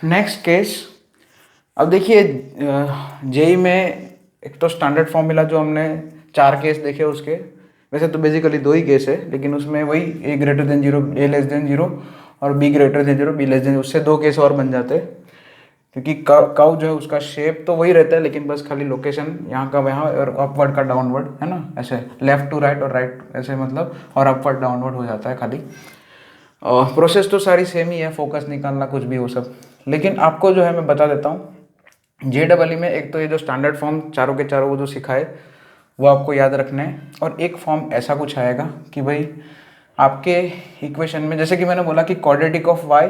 Next case, अब देखिए JEE में एक तो स्टैंडर्ड फॉर्मूला जो हमने 4 केस देखे उसके, वैसे तो बेसिकली 2 ही केस है, लेकिन उसमें वही ए ग्रेटर देन 0, ए लेस देन 0 और be greater than 0, be less than, उससे 2 केस और बन जाते हैं, क्योंकि कर्व जो है उसका शेप तो वही रहता है, लेकिन बस खाली लोकेशन यहाँ का वहाँ और अपवर्ड का डाउनवर्ड, है ना, ऐसे लेफ्ट टू राइट और राइट ऐसे मतलब, और अपवर्ड डाउनवर्ड हो जाता है खाली। प्रोसेस तो सारी सेम ही है, फोकस निकालना कुछ भी वो सब, लेकिन आपको जो है मैं बता देता हूँ JEE में एक तो ये जो स्टैंडर्ड फॉर्म चारों के चारों वो जो सिखाए वो आपको याद रखना है, और एक फॉर्म ऐसा कुछ आएगा कि भाई आपके इक्वेशन में, जैसे कि मैंने बोला कि quadratic of y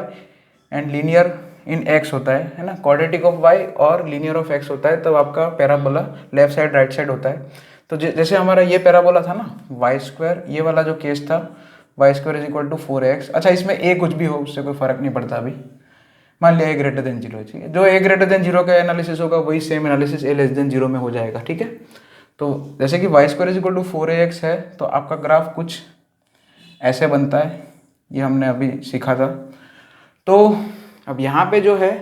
and linear in x होता है ना, क्वाड्रेटिक ऑफ y और लीनियर ऑफ x होता है, तब आपका parabola left side right side होता है। तो जैसे हमारा ये पैराबोला था ना वाई स्क्वायर, ये वाला जो केस था Y square is equal to 4x, अच्छा इसमें a कुछ भी हो उससे कोई फर्क नहीं पड़ता अभी, मान लिया ए ग्रेटर देन 0 है, ठीक है, जो ए ग्रेटर देन 0 का एनालिसिस होगा वही same analysis A less than 0 में हो जाएगा, ठीक है। तो जैसे कि Y square is equal to 4ax है, तो आपका ग्राफ कुछ ऐसे बनता है, ये हमने अभी सीखा था। तो अब यहाँ पे जो है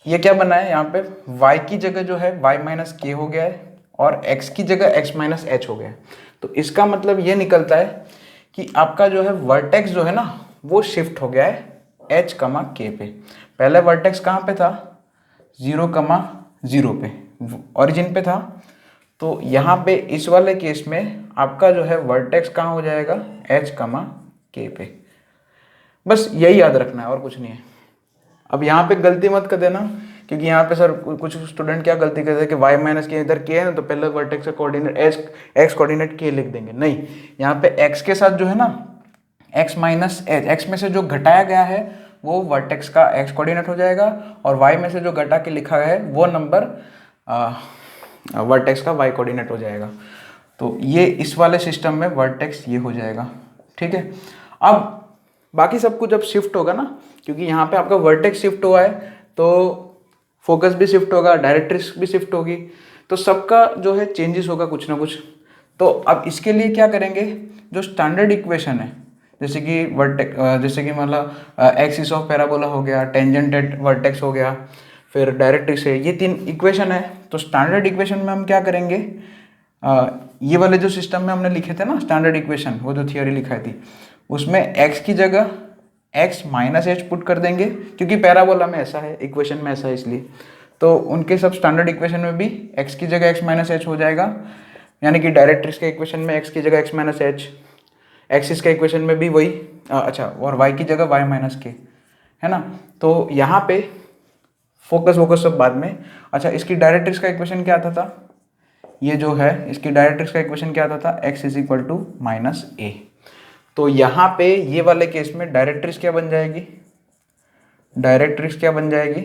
ये क्या बना है, यहाँ पे y की जगह जो है y माइनस के हो गया है, और x की जगह x माइनस एच हो गया है। तो इसका मतलब ये निकलता है कि आपका जो है वर्टेक्स जो है ना वो शिफ्ट हो गया है h कमा के पे। पहले वर्टेक्स कहाँ पे था, 0 कमा 0 पे, ओरिजिन पे था। तो यहाँ पे इस वाले केस में आपका जो है वर्टेक्स कहाँ हो जाएगा, h कमा के पे। बस यही याद रखना है और कुछ नहीं है। अब यहाँ पे गलती मत कर देना, क्योंकि यहाँ पे सर कुछ स्टूडेंट क्या गलती करते हैं कि y माइनस के इधर के है ना, तो पहले वर्टेक्स का कोऑर्डिनेट x कोऑर्डिनेट के लिख देंगे, नहीं, यहाँ पे x के साथ जो है ना x माइनस एच, एक्स में से जो घटाया गया है वो वर्टेक्स का x कोऑर्डिनेट हो जाएगा, और y में से जो घटा के लिखा है वो नंबर वर्टेक्स का y कोऑर्डिनेट हो जाएगा। तो ये इस वाले सिस्टम में वर्टेक्स ये हो जाएगा, ठीक है। अब बाकी सब कुछ जब शिफ्ट होगा ना, क्योंकि यहाँ पे आपका वर्टेक्स शिफ्ट हुआ है तो फोकस भी शिफ्ट होगा, डायरेक्ट्रिक्स भी शिफ्ट होगी, तो सबका जो है चेंजेस होगा कुछ ना कुछ। तो अब इसके लिए क्या करेंगे, जो स्टैंडर्ड इक्वेशन है, जैसे कि जैसे कि मतलब एक्सिस ऑफ पैराबोला हो गया, टेंजेंट एट वर्टेक्स हो गया, फिर डायरेक्ट्रिक्स है, ये 3 इक्वेशन है। तो स्टैंडर्ड इक्वेशन में हम क्या करेंगे, ये वाले जो सिस्टम में हमने लिखे थे ना स्टैंडर्ड इक्वेशन, वो जो थियोरी लिखाई थी उसमें x की जगह x माइनस एच पुट कर देंगे, क्योंकि पैराबोला में ऐसा है, इक्वेशन में ऐसा है इसलिए। तो उनके सब स्टैंडर्ड इक्वेशन में भी x की जगह x माइनस एच हो जाएगा, यानी कि डायरेक्ट्रिक्स के इक्वेशन में x की जगह x माइनस एच, एक्सिस के इक्वेशन में भी वही, अच्छा, और y की जगह y माइनस के, है ना। तो यहाँ पे फोकस सब बाद में। अच्छा, इसकी डायरेक्ट्रिक्स का इक्वेशन क्या आता था, ये जो है इसकी डायरेक्ट्रिक्स का इक्वेशन क्या आता था, x is equal to minus a. तो यहाँ पे ये वाले केस में डायरेक्ट्रिक्स क्या बन जाएगी, डायरेक्ट्रिक्स क्या बन जाएगी,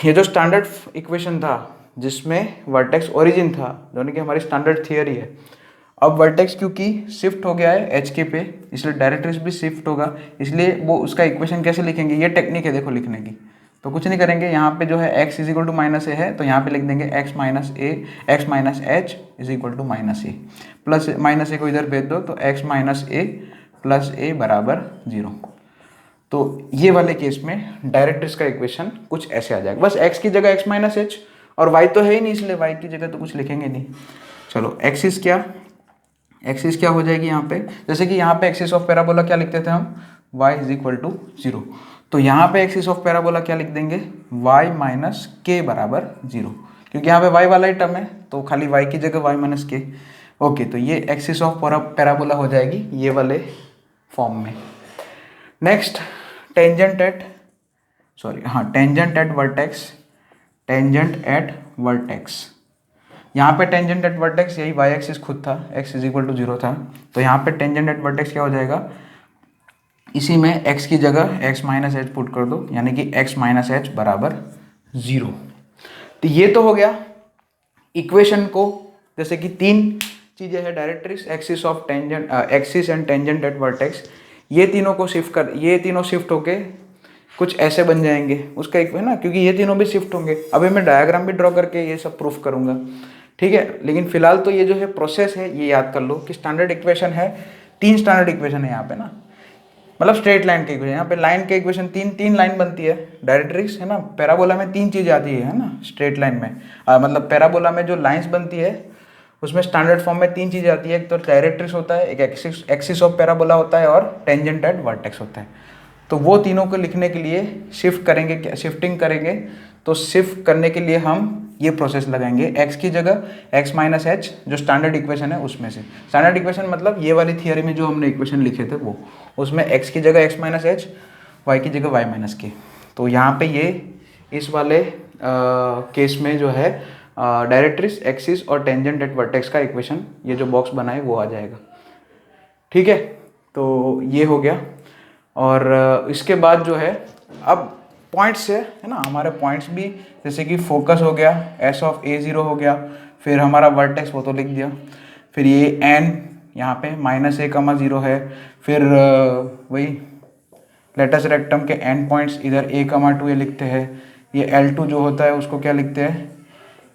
ये जो स्टैंडर्ड इक्वेशन था जिसमें वर्टेक्स ओरिजिन था, जो कि हमारी स्टैंडर्ड थियरी है, अब वर्टेक्स क्योंकि शिफ्ट हो गया है एच के पे, इसलिए डायरेक्ट्रिक्स भी शिफ्ट होगा, इसलिए वो उसका इक्वेशन कैसे लिखेंगे, ये टेक्निक है देखो लिखने की। तो कुछ नहीं करेंगे, यहाँ पे जो है x is equal to minus a है, तो यहाँ पे लिख देंगे x minus a, x minus h is equal to minus a, plus minus a को इधर भेज दो तो x minus a plus a बराबर 0। तो ये वाले केस में डायरेक्ट्रिक्स का इक्वेशन कुछ ऐसे आ जाएगा, बस x की जगह x माइनस एच, और y तो है ही नहीं इसलिए y की जगह तो कुछ लिखेंगे नहीं। चलो एक्सिस क्या हो जाएगी यहाँ पे, जैसे कि यहाँ पे एक्सिस ऑफ पैराबोला क्या लिखते थे हम, y इज इक्वल टू 0, तो यहाँ पे एक्सिस ऑफ पैराबोला क्या लिख देंगे, y माइनस के बराबर 0, क्योंकि यहाँ पे y वाला ही टर्म है तो खाली y की जगह y माइनस के। ओके, तो ये एक्सिस ऑफ पैराबोला हो जाएगी ये वाले फॉर्म में। नेक्स्ट, टेंजेंट एट वर्टेक्स, यहाँ पे टेंजेंट एट वर्टेक्स यही y एक्सिस खुद था, x इज इक्वल टू 0 था, तो यहाँ पे टेंजेंट एट वर्टेक्स क्या हो जाएगा, इसी में x की जगह x माइनस एच पुट कर दो, यानी कि x माइनस एच बराबर 0। तो ये तो हो गया इक्वेशन को, जैसे कि 3 चीज़ें हैं, directrix, axis of tangent, axis and tangent at vertex, ये तीनों को शिफ्ट कर, ये तीनों शिफ्ट होके कुछ ऐसे बन जाएंगे उसका एक है ना, क्योंकि ये तीनों भी शिफ्ट होंगे। अभी मैं डायग्राम भी ड्रॉ करके ये सब प्रूफ करूंगा, ठीक है। लेकिन फिलहाल तो ये जो है प्रोसेस है ये याद कर लो कि स्टैंडर्ड इक्वेशन है, 3 स्टैंडर्ड इक्वेशन है यहाँ पे ना, मतलब स्ट्रेट लाइन के इक्वेशन, यहाँ पे लाइन के इक्वेशन तीन लाइन बनती है डायरेक्ट्रिक्स, है ना। पैराबोला में 3 चीज़ आती है ना स्ट्रेट लाइन में, मतलब पैराबोला में जो लाइंस बनती है उसमें स्टैंडर्ड फॉर्म में 3 चीज़ें आती है। एक तो डायरेक्ट्रिक्स होता है, एक एक्सिस ऑफ पैराबोला होता है, और टेंजेंट एट वर्टेक्स होता है। तो वो तीनों को लिखने के लिए शिफ्टिंग करेंगे। तो शिफ्ट करने के लिए हम ये प्रोसेस लगाएंगे, x की जगह x माइनस एच, जो स्टैंडर्ड इक्वेशन है उसमें से। स्टैंडर्ड इक्वेशन मतलब ये वाली थियरी में जो हमने इक्वेशन लिखे थे वो, उसमें x की जगह x माइनस एच, y की जगह y माइनस के। तो यहाँ पे ये इस वाले केस में जो है डायरेक्ट्रिक्स, एक्सिस और टेंजेंट एट वर्टेक्स का इक्वेशन, ये जो बॉक्स बना है वो आ जाएगा। ठीक है, तो ये हो गया। और इसके बाद जो है अब पॉइंट्स है ना, हमारे पॉइंट्स भी, जैसे कि फोकस हो गया, एस ऑफ ए ज़ीरो हो गया, फिर हमारा वर्टेक्स वो तो लिख दिया, फिर ये एन यहाँ पे माइनस ए कमा ज़ीरो है, फिर वही लेटस रेक्टम के एन पॉइंट्स इधर ए कमा टू ए लिखते हैं, ये L2 जो होता है उसको क्या लिखते हैं,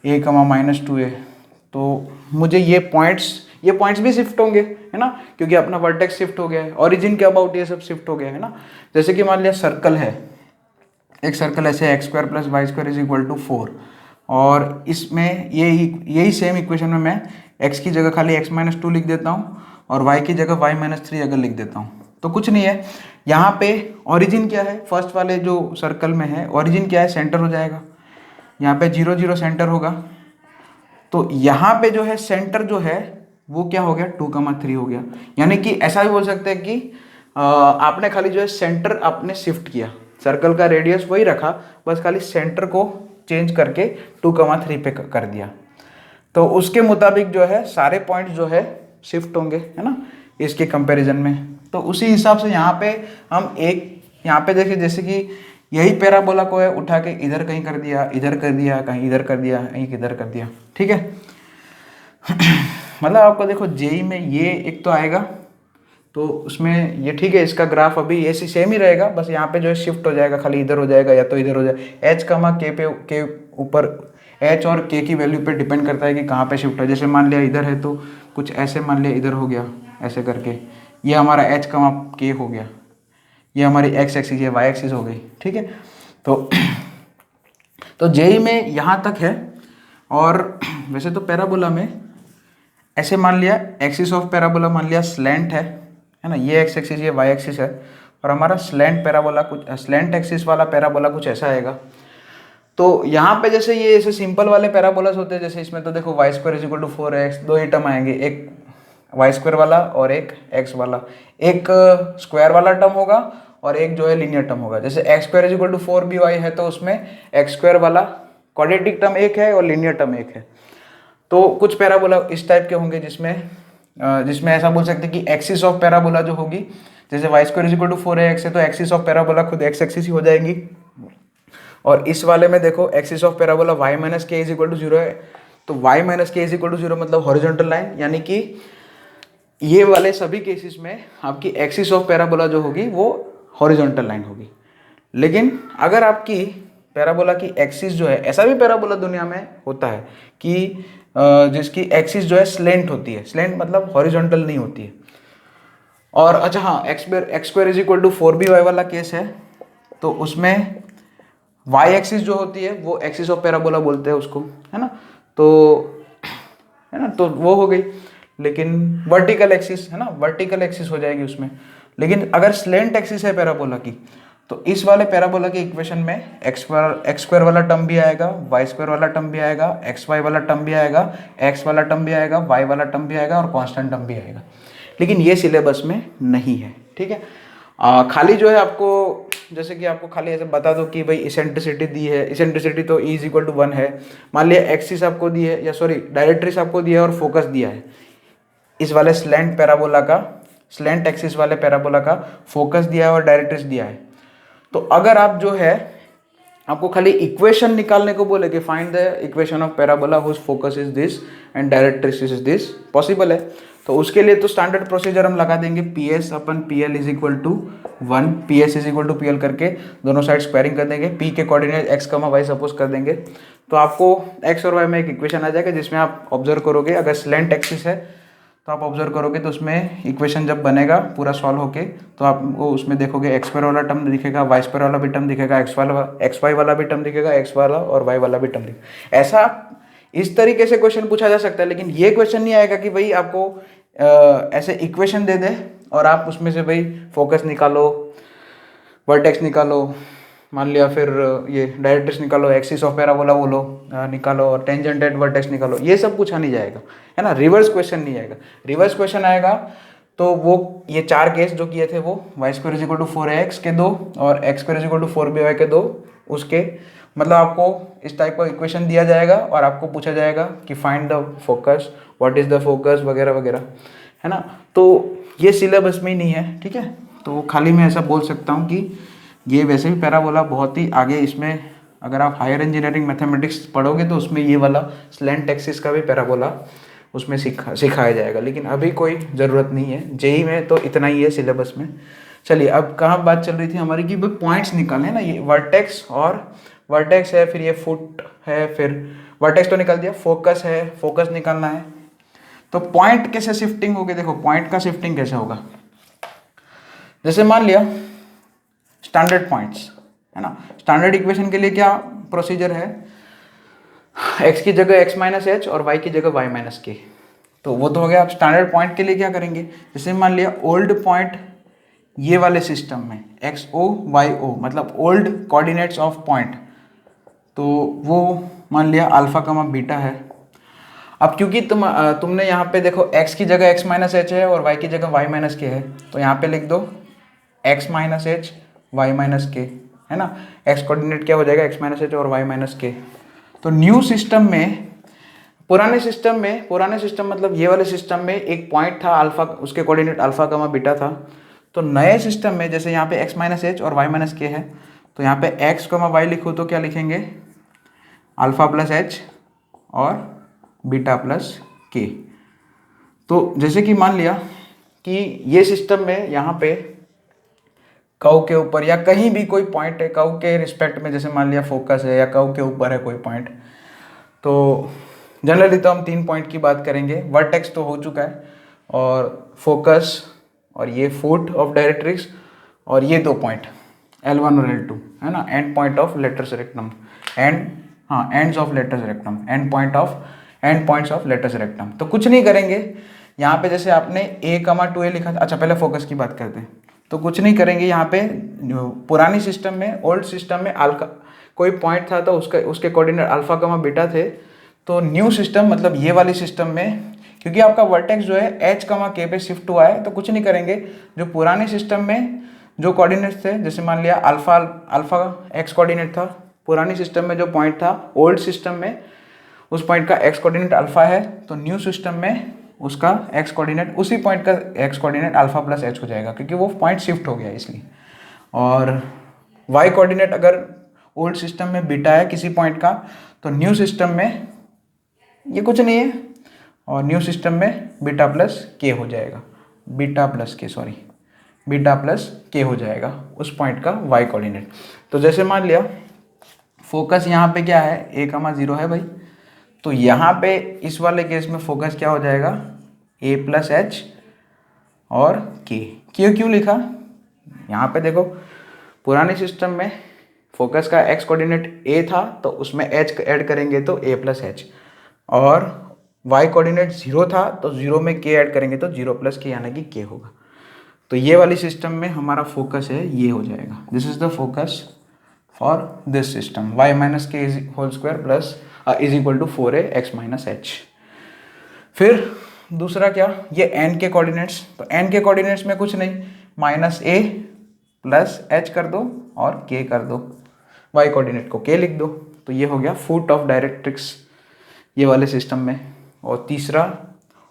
ए कमा माइनस टू ए। तो मुझे ये पॉइंट्स भी शिफ्ट होंगे, है ना, क्योंकि अपना वर्टेक्स शिफ्ट हो गया है, ओरिजिन के अबाउट ये सब शिफ्ट हो गया है ना। जैसे कि मान लिया सर्कल है, एक सर्कल ऐसे X square plus Y square is equal to 4, और इसमें यही सेम इक्वेशन में मैं x की जगह खाली x माइनस टू लिख देता हूँ और y की जगह y माइनस थ्री अगर लिख देता हूँ तो कुछ नहीं है। यहाँ पे ओरिजिन क्या है, फर्स्ट वाले जो सर्कल में है ओरिजिन क्या है, सेंटर हो जाएगा, यहाँ पे 0 0 सेंटर होगा। तो यहाँ पे जो है सेंटर जो है वो क्या हो गया, 2,3 हो गया। यानी कि ऐसा भी बोल सकते हैं कि आपने खाली जो है सेंटर आपने शिफ्ट किया, सर्कल का रेडियस वही रखा, बस खाली सेंटर को चेंज करके 2,3 पे कर दिया। तो उसके मुताबिक जो है सारे पॉइंट जो है शिफ्ट होंगे, है ना, इसके कंपैरिजन में। तो उसी हिसाब से यहाँ पे हम यहाँ पे देखिए, जैसे कि यही पैराबोला को है उठा के इधर कहीं कर दिया, इधर कर दिया, कहीं इधर कर दिया, कहीं इधर कर दिया। ठीक है मतलब आपको देखो जेई में ये एक तो आएगा, तो उसमें ये ठीक है, इसका ग्राफ अभी ऐसे सेम ही रहेगा, बस यहाँ पे जो है शिफ्ट हो जाएगा, खाली इधर हो जाएगा या तो इधर हो जाएगा। एच कमा के ऊपर, एच और के की वैल्यू पे डिपेंड करता है कि कहाँ पे शिफ्ट है। जैसे मान लिया इधर है तो कुछ ऐसे मान लिया इधर हो गया, ऐसे करके ये हमारा एच कमा के हो गया, ये हमारी एक्स एक्सिस, ये वाई एक्सिस हो गई। ठीक है, तो जेई में यहाँ तक है। और वैसे तो पैराबोला में ऐसे मान लिया एक्सिस ऑफ पैराबोला मान लिया स्लैंट है ना, ये एक्स एक्सिस ये वाई एक्सिस है, और हमारा स्लैंट पैराबोला कुछ स्लैंट एक्सिस वाला पैराबोला कुछ ऐसा आएगा। तो यहाँ पे जैसे ये ऐसे सिंपल वाले पैराबोलास होते हैं, जैसे इसमें तो देखो Y square is equal to 4x, दो ही टर्म आएंगे, एक वाई स्क्वायर वाला और एक एक्स वाला, एक स्क्वायर वाला टर्म होगा और एक जो है लीनियर टर्म होगा। जैसे X square is equal to 4by है तो उसमें एक्स स्क्वायर वाला क्वाड्रेटिक टर्म एक है और लीनियर टर्म एक है। तो कुछ पैराबोला इस टाइप के होंगे जिसमें ऐसा बोल सकते हैं कि एक्सिस ऑफ पैराबोला जो होगी, जैसे Y square is equal to 4x है तो एक्सिस ऑफ पैराबोला खुद एक्स एक्सिस ही हो जाएंगी। और इस वाले में देखो axis of parabola y minus K is equal to 0 है, तो y minus K is equal to 0 मतलब हॉरिजॉन्टल लाइन, यानी कि ये वाले सभी केसेस में आपकी एक्सिस ऑफ पैराबोला जो होगी वो हॉरिजॉन्टल लाइन होगी। लेकिन अगर आपकी पैराबोला की एक्सिस जो है, ऐसा भी पैराबोला दुनिया में होता है कि जिसकी एक्सिस जो है स्लेंट होती है, स्लेंट मतलब हॉरिजॉन्टल नहीं होती है। और अच्छा हाँ, X square is equal to 4by वाला केस है, तो उसमें वाई एक्सिस जो होती है वो एक्सिस ऑफ पैराबोला बोलते हैं उसको, है ना, तो वो हो गई। लेकिन वर्टिकल एक्सिस है ना, वर्टिकल एक्सिस हो जाएगी उसमें। लेकिन अगर स्लेंट एक्सिस है पैराबोला की, तो इस वाले पैराबोला की इक्वेशन में एक्स स्क्वायर वाला टर्म भी आएगा, वाई स्क्वायर वाला टर्म भी आएगा, एक्स वाई वाला टर्म भी आएगा, एक्स वाला टर्म भी आएगा, वाई वाला टर्म भी आएगा और कांस्टेंट टर्म भी आएगा। लेकिन ये सिलेबस में नहीं है। ठीक है, खाली जो है आपको, जैसे कि आपको खाली ऐसे बता दो कि भाई इसेंट्रिसिटी दी है, इसेंट्रिसिटी तो ई इज इक्वल टू 1 है। मान लिया एक्सिस आपको दी है, या सॉरी डायरेक्ट्रिक्स आपको दिया है और फोकस दिया है। इस वाले स्लैंट पैराबोला का, स्लैंट एक्सिस वाले पैराबोला का फोकस दिया है और डायरेक्ट्रिक्स दिया है। तो अगर आप जो है आपको खाली इक्वेशन निकालने को बोले कि find the equation of parabola whose focus is this and directrix is this, possible है। तो उसके लिए तो स्टैंडर्ड प्रोसीजर हम लगा देंगे, PS upon PL is equal to 1, PS is equal to PL करके दोनों साइड स्क्वायरिंग कर देंगे, P के कोऑर्डिनेट x, y सपोज कर देंगे, तो आपको x और y में एक इक्वेशन आ जाएगा जिसमें आप ऑब्जर्व करोगे अगर स्लैंट एक्सिस है तो आप ऑब्जर्व करोगे तो उसमें इक्वेशन जब बनेगा पूरा सॉल्व होके तो आपको उसमें देखोगे एक्स स्क्वायर वाला टर्म दिखेगा, वाई स्क्वायर वाला भी टर्म दिखेगा, एक्स वाई वाला भी टर्म दिखेगा, एक्स वाला और वाई वाला भी टर्म दिखेगा। ऐसा इस तरीके से क्वेश्चन पूछा जा सकता है, लेकिन ये क्वेश्चन नहीं आएगा कि भाई आपको ऐसे इक्वेशन दे दे और आप उसमें से भाई फोकस निकालो, वर्टेक्स निकालो, मान लिया फिर ये डायरेक्ट्रिक्स निकालो, एक्सिस ऑफ पैराबोला बोलो निकालो और टेंजेंट एट वर्टेक्स निकालो, ये सब पूछा नहीं जाएगा, है ना। रिवर्स क्वेश्चन नहीं आएगा। रिवर्स क्वेश्चन आएगा तो वो ये 4 केस जो किए थे वो Y square is equal to 4ax के 2 और X square is equal to 4by के 2, उसके मतलब आपको इस टाइप का इक्वेशन दिया जाएगा और आपको पूछा जाएगा कि find the focus, what is the focus वगैरह वगैरह, है ना। तो ये सिलेबस में ही नहीं है, ठीक है। तो खाली मैं ऐसा बोल सकता हूँ कि ये वैसे भी पैराबोला बहुत ही आगे, इसमें अगर आप हायर इंजीनियरिंग मैथमेटिक्स पढ़ोगे तो उसमें ये वाला स्लैंट एक्सिस का भी पैराबोला उसमें सिखाया जाएगा, लेकिन अभी कोई ज़रूरत नहीं है। जेई में तो इतना ही है सिलेबस में। चलिए अब कहाँ बात चल रही थी हमारी कि भाई पॉइंट्स निकालने ना, ये वर्टेक्स और वर्टेक्स है, फिर ये फुट है, फिर वर्टेक्स तो निकाल दिया, फोकस है, फोकस निकालना है। तो पॉइंट कैसे शिफ्टिंग होगी, देखो पॉइंट का शिफ्टिंग कैसे होगा। जैसे मान लिया स्टैंडर्ड पॉइंट्स, है ना। स्टैंडर्ड इक्वेशन के लिए क्या प्रोसीजर है, x की जगह x माइनस एच और y की जगह y माइनस के, तो वो तो हो गया। आप स्टैंडर्ड पॉइंट के लिए क्या करेंगे, जैसे मान लिया ओल्ड पॉइंट ये वाले सिस्टम में XO YO मतलब ओल्ड कोऑर्डिनेट्स ऑफ पॉइंट, तो वो मान लिया अल्फा कमा बीटा है। अब क्योंकि तुमने यहाँ पे देखो x की जगह x माइनस एच है और y की जगह y माइनस के है, तो यहाँ पे लिख दो x minus H y minus के, है ना। x कोऑर्डिनेट क्या हो जाएगा, x माइनस एच और y माइनस के। तो न्यू सिस्टम में, पुराने सिस्टम मतलब ये वाले सिस्टम में एक पॉइंट था अल्फा, उसके कोऑर्डिनेट अल्फा कमा बीटा था। तो नए सिस्टम में जैसे यहाँ पे x माइनस एच और y माइनस के है, तो यहाँ पे x कमा वाई लिखो तो क्या लिखेंगे, अल्फा प्लस एच और बीटा प्लस के। तो जैसे कि मान लिया कि ये सिस्टम में यहाँ पे कर्व के ऊपर या कहीं भी कोई पॉइंट है कर्व के रिस्पेक्ट में, जैसे मान लिया फोकस है या कर्व के ऊपर है कोई पॉइंट, तो जनरली तो हम 3 पॉइंट की बात करेंगे। वर्टेक्स तो हो चुका है और फोकस और ये फुट ऑफ डायरेक्ट्रिक्स और ये 2 पॉइंट L1 और L2, है ना। And point of letters rectum, ends of letters rectum, end points of letters rectum. तो कुछ नहीं करेंगे यहाँ पे, जैसे आपने a कमा 2a लिखा था। अच्छा पहले फोकस की बात करते हैं। तो कुछ नहीं करेंगे यहाँ पे, पुरानी सिस्टम में ओल्ड सिस्टम में अल्फा कोई पॉइंट था तो उसके कोऑर्डिनेट अल्फा कमा बीटा थे। तो न्यू सिस्टम मतलब ये वाली सिस्टम में, क्योंकि आपका वर्टेक्स जो है h कमा k पे शिफ्ट हुआ है, तो कुछ नहीं करेंगे। जो पुराने सिस्टम में जो कोऑर्डिनेट्स थे, जैसे मान लिया अल्फा x कोऑर्डिनेट था पुरानी सिस्टम में, जो पॉइंट था ओल्ड सिस्टम में उस पॉइंट का x कोऑर्डिनेट अल्फा है, तो न्यू सिस्टम में उसका x कोऑर्डिनेट, उसी पॉइंट का x coordinate alpha plus h हो जाएगा, क्योंकि वो पॉइंट शिफ्ट हो गया इसलिए। और y कोऑर्डिनेट अगर ओल्ड सिस्टम में बीटा है किसी पॉइंट का, तो न्यू सिस्टम में ये कुछ नहीं है, और न्यू सिस्टम में बीटा प्लस के हो जाएगा, बीटा प्लस के हो जाएगा उस पॉइंट का y कोऑर्डिनेट। तो जैसे मान लिया फोकस यहाँ पे क्या है, a कमा 0 है भाई, तो यहाँ पे इस वाले केस में फोकस क्या हो जाएगा, a प्लस एच और k। क्यों लिखा, यहाँ पे देखो पुराने सिस्टम में फोकस का x कोऑर्डिनेट a था, तो उसमें h ऐड करेंगे तो a प्लस एच, और y कोऑर्डिनेट 0 था तो 0 में k ऐड करेंगे तो 0 प्लस के यानी कि k होगा। तो ये वाली सिस्टम में हमारा फोकस है, ये हो जाएगा, this is the focus for this system, y minus k whole square plus is equal to 4ax minus h. फिर दूसरा क्या, ये n के कोऑर्डिनेट्स, तो n के कोऑर्डिनेट्स में कुछ नहीं, माइनस a प्लस h कर दो और k कर दो, y कोऑर्डिनेट को k लिख दो। तो ये हो गया फुट ऑफ डायरेक्ट्रिक्स ये वाले सिस्टम में। और तीसरा,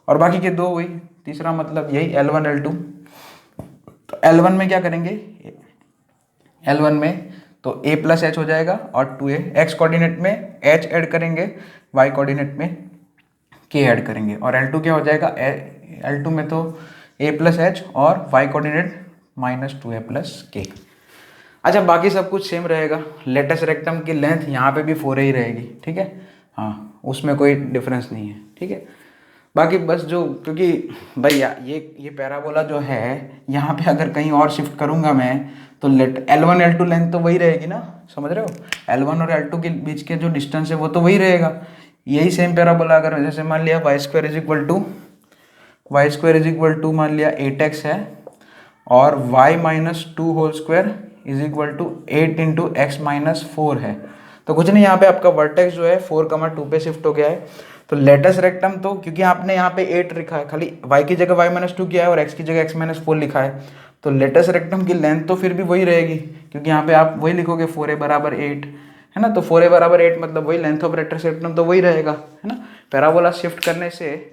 और बाकी के 2 हुई, तीसरा मतलब यही L1 L2। तो L1 में क्या करेंगे, L1 में तो a प्लस एच हो जाएगा और 2a, x कोऑर्डिनेट में h ऐड करेंगे, y कोऑर्डिनेट में k ऐड करेंगे, और L2 क्या हो जाएगा, L2 में तो a प्लस एच और y coordinate minus 2a plus k। अच्छा बाकी सब कुछ सेम रहेगा, लेटस रेक्टम की लेंथ यहाँ पे भी 4a ही रहेगी, ठीक है, हाँ उसमें कोई डिफरेंस नहीं है, ठीक है। बाकी बस जो, क्योंकि भैया ये पैराबोला जो है यहाँ पे अगर कहीं और शिफ्ट करूँगा मैं तो L1 L2 लेंथ तो वही रहेगी ना, समझ रहे हो। L1 और L2 के बीच के जो डिस्टेंस है वो तो वही रहेगा। यही सेम पैराबोला अगर जैसे मान लिया y² मान लिया 8x है और y-2 is equal to 8 into X minus 4 है। तो कुछ नहीं, यहाँ पे आपका वर्टेक्स जो है 4,2 पे शिफ्ट हो गया है। तो लेटस रेक्टम तो क्योंकि आपने यहाँ पे 8 लिखा है, खाली y की जगह y-2 किया है और x की जगह x-4 लिखा है, तो लेटस रेक्टम की लेंथ तो फिर भी वही रहेगी, क्योंकि यहाँ पे आप वही लिखोगे 4a बराबर 8 है ना। तो 4a बराबर 8 मतलब वही लेंथ ऑफ लेटस रेक्टम तो वही रहेगा, है ना। पैराबोला शिफ्ट करने से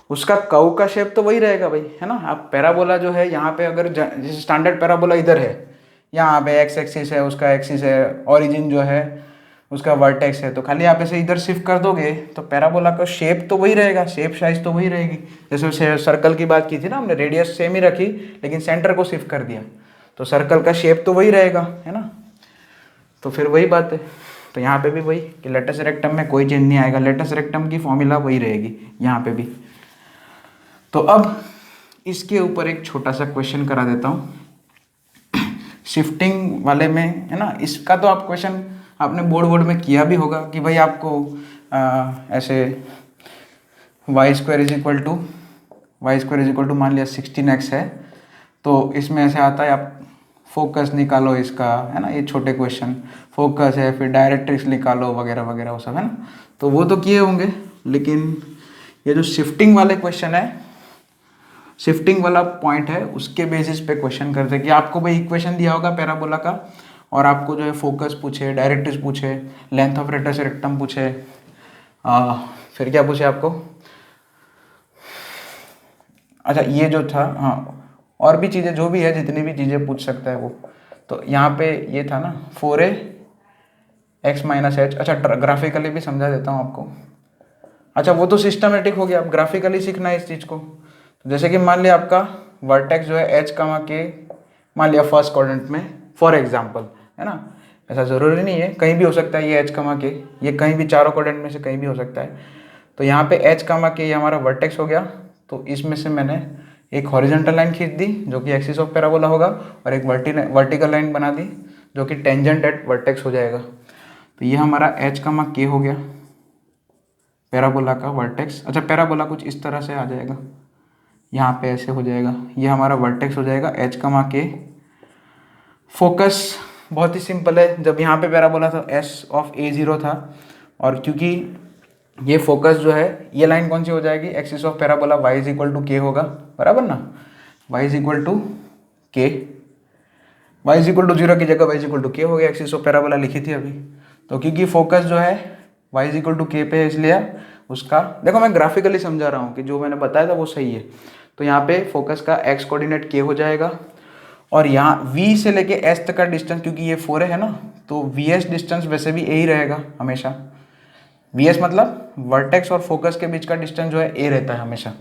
उसका कर्व का शेप तो वही रहेगा भाई, है ना। आप पैराबोला जो है यहाँ पे अगर जैसे स्टैंडर्ड पैराबोला इधर है, यहाँ पे एक्स एक्सिस है, उसका एक्सिस है, ओरिजिन जो है उसका वर्टेक्स है, तो खाली आप इसे इधर शिफ्ट कर दोगे तो पैराबोला का शेप तो वही रहेगा, शेप साइज तो वही रहेगी। जैसे सर्कल की बात की थी ना हमने, रेडियस सेम ही रखी लेकिन सेंटर को शिफ्ट कर दिया, तो सर्कल का शेप तो वही रहेगा, है ना। तो फिर वही बात है, तो यहाँ पे भी वही कि लेटस रेक्टम में कोई चेंज नहीं आएगा, लेटस रेक्टम की फॉर्मूला वही रहेगी यहाँ पे भी। तो अब इसके ऊपर एक छोटा सा क्वेश्चन करा देता हूँ शिफ्टिंग वाले में, है ना। इसका तो आप क्वेश्चन आपने बोर्ड में किया भी होगा कि भाई आपको ऐसे y² इज इक्वल टू मान लिया 16x है, तो इसमें ऐसे आता है आप फोकस निकालो इसका, है ना। ये छोटे क्वेश्चन फोकस है, फिर डायरेक्ट्रिक्स निकालो वगैरह वगैरह वो सब, है ना। तो वो तो किए होंगे, लेकिन ये जो शिफ्टिंग वाले क्वेश्चन है, शिफ्टिंग वाला पॉइंट है, उसके बेसिस पे क्वेश्चन करते हैं कि आपको भाई इक्वेशन दिया होगा पैराबोला का और आपको जो है फोकस पूछे, डायरेक्ट्रिक्स पूछे, लेंथ ऑफ लेटस रेक्टम पूछे, फिर क्या पूछे आपको, अच्छा ये जो था, हाँ और भी चीज़ें जो भी है, जितनी भी चीज़ें पूछ सकता है वो। तो यहाँ पे ये था ना 4a x माइनस एच। अच्छा ग्राफिकली भी समझा देता हूँ आपको। अच्छा वो तो सिस्टमेटिक हो गया, अब ग्राफिकली सीखना है इस चीज़ को। तो जैसे कि मान लिया आपका वर्टेक्स जो है h, के मान लिया फर्स्ट क्वाड्रेंट में फॉर एग्जांपल, है ना। ऐसा ज़रूरी नहीं है, कहीं भी हो सकता है ये h, के ये कहीं भी चारों क्वाड्रेंट में से कहीं भी हो सकता है। तो यहाँ पे h, के ये हमारा वर्टेक्स हो गया, तो इसमें से मैंने एक हॉरिजॉन्टल लाइन खींच दी जो कि एक्सिस ऑफ पैराबोला होगा और एक वर्टिकल लाइन बना दी जो कि टेंजेंट एट वर्टेक्स हो जाएगा। तो ये हमारा h, के हो गया पैराबोला का वर्टेक्स। अच्छा पैराबोला कुछ इस तरह से आ जाएगा, यहाँ पे ऐसे हो जाएगा, ये हमारा वर्टेक्स हो जाएगा h, के। फोकस बहुत ही सिंपल है, जब यहाँ पे पैराबोला था s ऑफ a0 था, और क्योंकि ये फोकस जो है, ये लाइन कौन सी हो जाएगी, axis of parabola y is equal to K होगा, बराबर ना। y is equal to K, y is equal to 0 की जगह y इज इक्वल टू के हो गया, एक्सिस ऑफ पैराबोला लिखी थी अभी। तो क्योंकि फोकस जो है y इज इक्वल टू के पे है, इसलिए उसका देखो मैं ग्राफिकली समझा रहा हूँ कि जो मैंने बताया था वो सही है। तो यहाँ पे फोकस का x कोऑर्डिनेट k हो जाएगा, और यहाँ v से लेके s तक का डिस्टेंस, क्योंकि ये 4 है ना, तो vs डिस्टेंस वैसे भी a ही रहेगा हमेशा। vs मतलब वर्टेक्स और फोकस के बीच का डिस्टेंस जो है a रहता है हमेशा।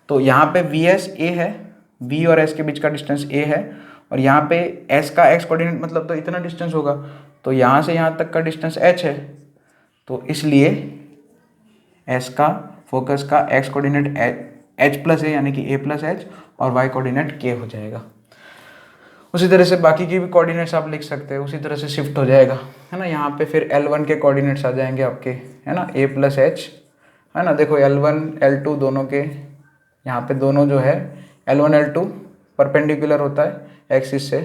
तो यहाँ पे vs a है, v और s के बीच का डिस्टेंस a है, और यहाँ पे s का x कोऑर्डिनेट मतलब तो इतना डिस्टेंस होगा, तो यहाँ से यहाँ तक का डिस्टेंस h है, तो इसलिए s का फोकस का x coordinate h plus a यानी कि a प्लस h और y कोऑर्डिनेट k हो जाएगा। उसी तरह से बाकी की भी कोऑर्डिनेट्स आप लिख सकते हैं, उसी तरह से शिफ्ट हो जाएगा, है ना। यहाँ पे फिर L1 के कोऑर्डिनेट्स आ जाएंगे आपके, है ना, a प्लस h, है ना। देखो L1 L2 दोनों के, यहाँ पे दोनों जो है L1 L2 परपेंडिकुलर होता है एक्सिस से,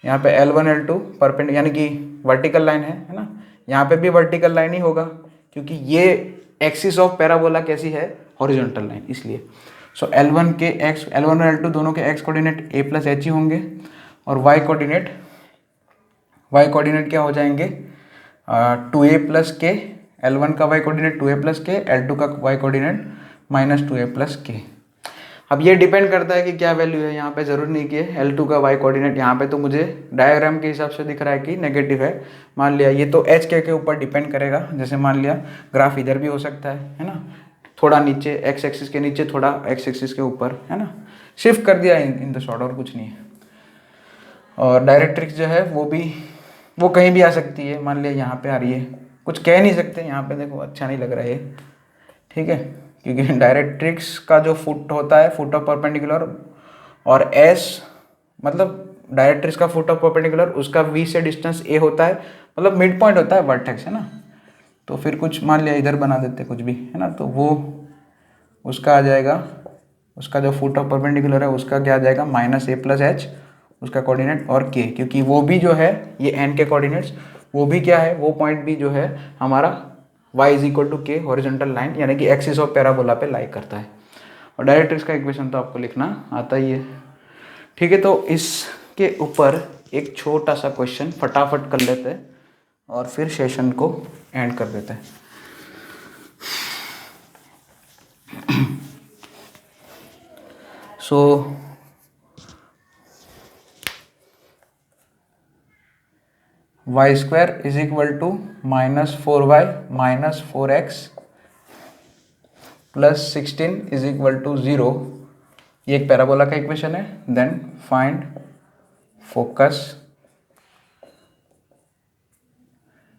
यहाँ पे L1 L2 परपेंडिकुलर यानी कि वर्टिकल लाइन है ना। यहाँ पे भी वर्टिकल लाइन ही होगा क्योंकि ये एक्सिस ऑफ पैराबोला कैसी है, हॉरिजॉन्टल लाइन, इसलिए। सो L1 और L2 दोनों के x coordinate a plus h ही होंगे, और y कोऑर्डिनेट क्या हो जाएंगे, 2a प्लस के। L1 का y कोऑर्डिनेट 2a प्लस के, L2 का y coordinate minus 2a plus के। अब ये डिपेंड करता है कि क्या वैल्यू है, यहाँ पे ज़रूर नहीं कि L2 का y कोऑर्डिनेट, यहाँ पे तो मुझे डायग्राम के हिसाब से दिख रहा है कि नेगेटिव है। मान लिया ये तो h के ऊपर डिपेंड करेगा, जैसे मान लिया ग्राफ इधर भी हो सकता है ना, थोड़ा नीचे x एक्सिस के नीचे, थोड़ा x एक्सिस के ऊपर, है ना, शिफ्ट कर दिया इन द शॉर्ट, और कुछ नहीं है। और डायरेक्ट्रिक्स जो है वो कहीं भी आ सकती है, मान लिया यहाँ पे आ रही है, कुछ कह नहीं सकते, यहाँ पे देखो अच्छा नहीं लग रहा है, ठीक है। क्योंकि डायरेक्ट्रिक्स का जो फुट होता है, फुट ऑफ परपेंडिकुलर, और एस मतलब डायरेक्ट्रिक्स का फुट ऑफ परपेंडिकुलर, उसका वी से डिस्टेंस ए होता है, मतलब मिड पॉइंट होता है वर्टेक्स, है ना। तो फिर कुछ मान लिया इधर बना देते कुछ भी, है ना, तो वो उसका आ जाएगा, उसका जो फुट ऑफ परपेंडिकुलर है उसका क्या आ जाएगा, माइनस ए प्लस एच उसका कोऑर्डिनेट, और के, क्योंकि वो भी जो है ये एन के कोऑर्डिनेट्स, वो भी क्या है, वो पॉइंट भी जो है हमारा y इज इक्वल टू के हॉरिजॉन्टल लाइन यानी कि एक्सिस ऑफ पैराबोला पे लाई करता है। और डायरेक्ट्रिक्स का इक्वेशन तो आपको लिखना आता ही है, ठीक है। तो इसके ऊपर एक छोटा सा क्वेश्चन फटाफट कर लेते हैं और फिर सेशन को एंड कर देते हैं। So y square is equal to -4y minus 4x plus 16 is equal to 0, ये एक पैराबोला का इक्वेशन है। देन फाइंड फोकस,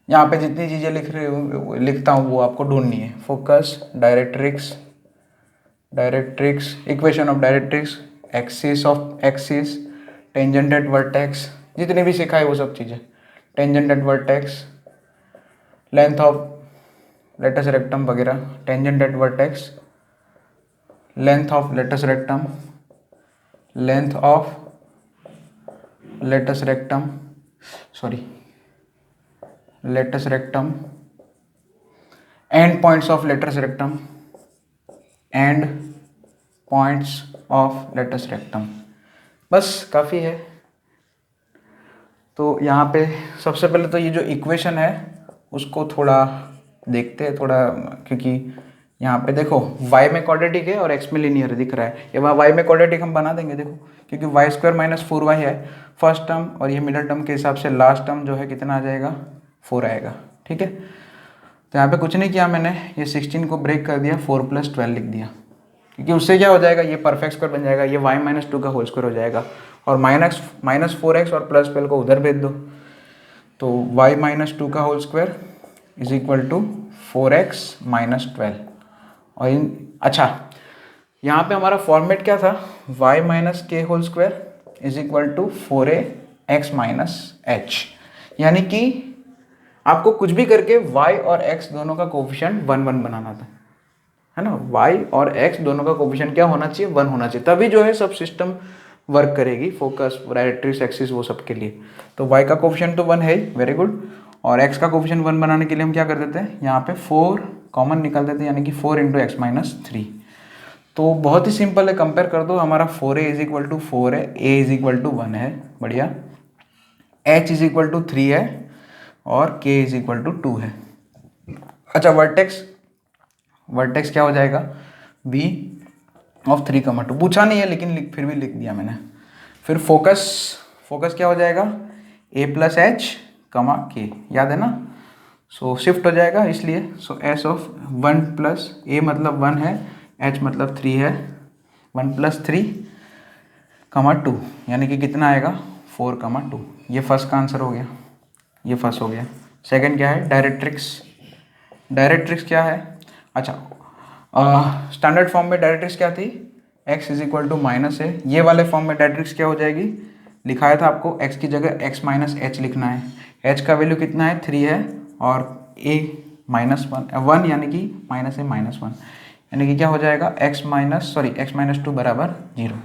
यहाँ पे जितनी चीज़ें लिखता हूँ वो आपको ढूंढनी है। Focus, directrix, equation of directrix, axis of axis, tangent at vertex, जितने भी सिखाए वो सब चीज़ें, tangent at vertex, length of latus rectum वगैरह, tangent at vertex, length of latus rectum, length of latus rectum, latus rectum, end points of latus rectum, end points of latus rectum, बस काफ़ी है। तो यहाँ पे सबसे पहले तो ये जो इक्वेशन है उसको थोड़ा देखते हैं थोड़ा, क्योंकि यहाँ पे देखो y में क्वाड्रेटिक है और x में लीनियर दिख रहा है, ये y में क्वाड्रेटिक हम बना देंगे, देखो क्योंकि वाई स्क्वायर माइनस 4y है फर्स्ट टर्म, और ये मिडिल टर्म के हिसाब से लास्ट टर्म जो है कितना आ जाएगा, 4 आएगा, ठीक है। तो यहाँ पे कुछ नहीं किया मैंने, ये 16 को ब्रेक कर दिया, 4 + 12 लिख दिया, क्योंकि उससे क्या हो जाएगा, ये परफेक्ट स्क्वायर बन जाएगा, ये y - 2 का होल स्क्वायर हो जाएगा, और माइनस 4x और प्लस 12 को उधर भेज दो, तो y - 2 का whole square is equal to 4x - 12। और अच्छा यहाँ पे हमारा फॉर्मेट क्या था, y - k whole square is equal to 4ax - h, यानी कि आपको कुछ भी करके y और x दोनों का कोफिशिएंट 1 1 बनाना था, है ना। y और x दोनों का कोफिशिएंट क्या होना चाहिए, 1 होना चाहिए, तभी जो है सब सिस्टम वर्क करेगी, फोकस, डायरेक्ट्रिक्स, एक्सिस, वो सब के लिए। तो y का कोफिशिएंट तो 1 है ही, वेरी गुड। और x का कोफिशिएंट 1 बनाने के लिए हम क्या कर देते हैं, यहाँ पे 4 कॉमन निकाल देते हैं, यानी कि 4 × x - 3। तो बहुत ही सिंपल है, कंपेयर कर दो, हमारा 4a इज इक्वल टू 4 है, a इज इक्वल टू 1 है, बढ़िया, h इज इक्वल टू 3 है, और k इज इक्वल टू 2 है। अच्छा वर्टेक्स क्या हो जाएगा, b ऑफ 3, 2, पूछा नहीं है लेकिन फिर भी लिख दिया मैंने। फिर फोकस क्या हो जाएगा, a + h, k, याद है ना। सो शिफ्ट हो जाएगा इसलिए, सो s ऑफ 1 + a मतलब 1 है, h मतलब 3 है, 1 + 3, 2, यानी कि कितना आएगा, 4, 2। ये फर्स्ट का आंसर हो गया, ये फर्स्ट हो गया। सेकंड क्या है, डायरेक्ट्रिक्स क्या है, अच्छा स्टैंडर्ड फॉर्म में डायरेक्ट्रिक्स क्या थी, x is equal to -a, ये वाले फॉर्म में डायरेक्ट्रिक्स क्या हो जाएगी, लिखाया था आपको x की जगह x - h लिखना है, h का वैल्यू कितना है, 3 है, और a -1 यानी कि -a -1, यानी कि क्या हो जाएगा, x - 2 बराबर 0,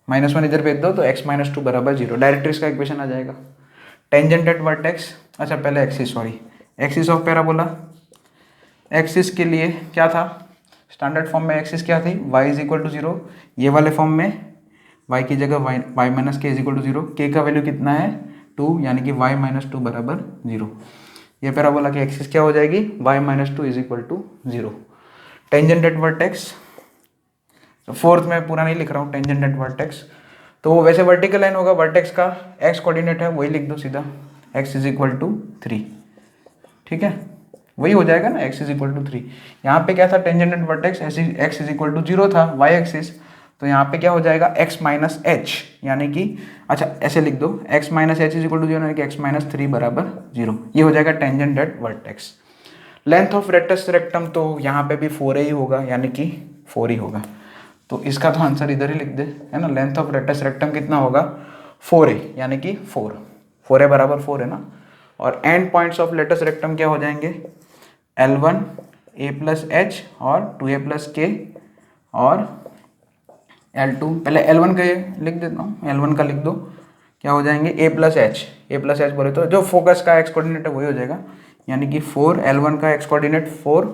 -1 इधर भेज दो तो x - 2 बराबर 0, डायरेक्ट्रिक्स का इक्वेशन आ जाएगा। टेंजेंट एट वर्टेक्स, अच्छा पहले एक्सिस ऑफ पैराबोला, एक्सिस के लिए क्या था, स्टैंडर्ड फॉर्म में एक्सिस क्या थी, y इज इक्वल टू 0, ये वाले फॉर्म में y की जगह y - k is equal to 0, k का वैल्यू कितना है, 2, यानी कि y - 2 बराबर 0। ये पैराबोला की एक्सिस क्या हो जाएगी, y - 2 is equal to 0। Tangent at vertex, fourth में पूरा नहीं लिख रहा हूँ, टेंजेंट एट वर्टेक्स, तो वो वैसे वर्टिकल लाइन होगा, वर्टेक्स का x कोऑर्डिनेट है वही लिख दो सीधा, x इज इक्वल टू 3, ठीक है, वही हो जाएगा ना, x इज इक्वल टू 3। यहाँ पे क्या था, tangent at vertex, x is equal to 0 था, y एक्सिस, तो यहाँ पे क्या हो जाएगा, x - h, यानी कि अच्छा ऐसे लिख दो, x - h is equal to 0, यानी कि x - 3 बराबर 0, ये हो जाएगा tangent at vertex. Length of rectus rectum तो यहाँ पे भी 4a ही होगा, यानी कि 4 ही होगा। तो इसका तो आंसर इधर ही लिख दे, है ना। लेंथ ऑफ रेक्टस रेक्टम कितना होगा, 4a, यानी कि 4a बराबर 4 है ना। और end points of latus rectum क्या हो जाएंगे, L1 a प्लस एच और 2a प्लस के और L2, पहले L1 का लिख देता हूँ, L1 का लिख दो, क्या हो जाएंगे a प्लस एच बोले तो जो फोकस का एक्स कोऑर्डिनेट है वही हो जाएगा, यानी कि 4, L1 का एक्स कोऑर्डिनेट 4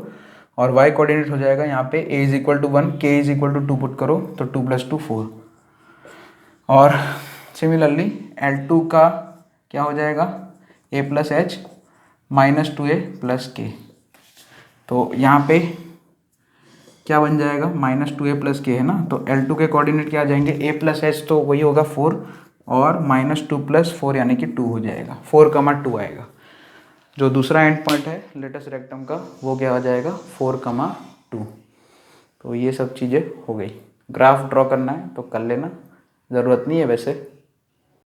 और वाई कोऑर्डिनेट हो जाएगा यहाँ पे a is equal to 1, k is equal to 2 put करो तो 2 + 2 4। और सिमिलरली L2 का क्या हो जाएगा, a plus H minus 2a plus के, तो यहाँ पे क्या बन जाएगा, -2a प्लस के है ना। तो L2 के कोऑर्डिनेट क्या आ जाएंगे, a प्लस एच तो वही होगा 4 और -2 + 4 यानी कि 2 हो जाएगा, 4, 2 आएगा। जो दूसरा एंड पॉइंट है लेटस रेक्टम का वो क्या आ जाएगा, 4, 2। तो ये सब चीज़ें हो गई। ग्राफ ड्रॉ करना है तो कर लेना, ज़रूरत नहीं है वैसे।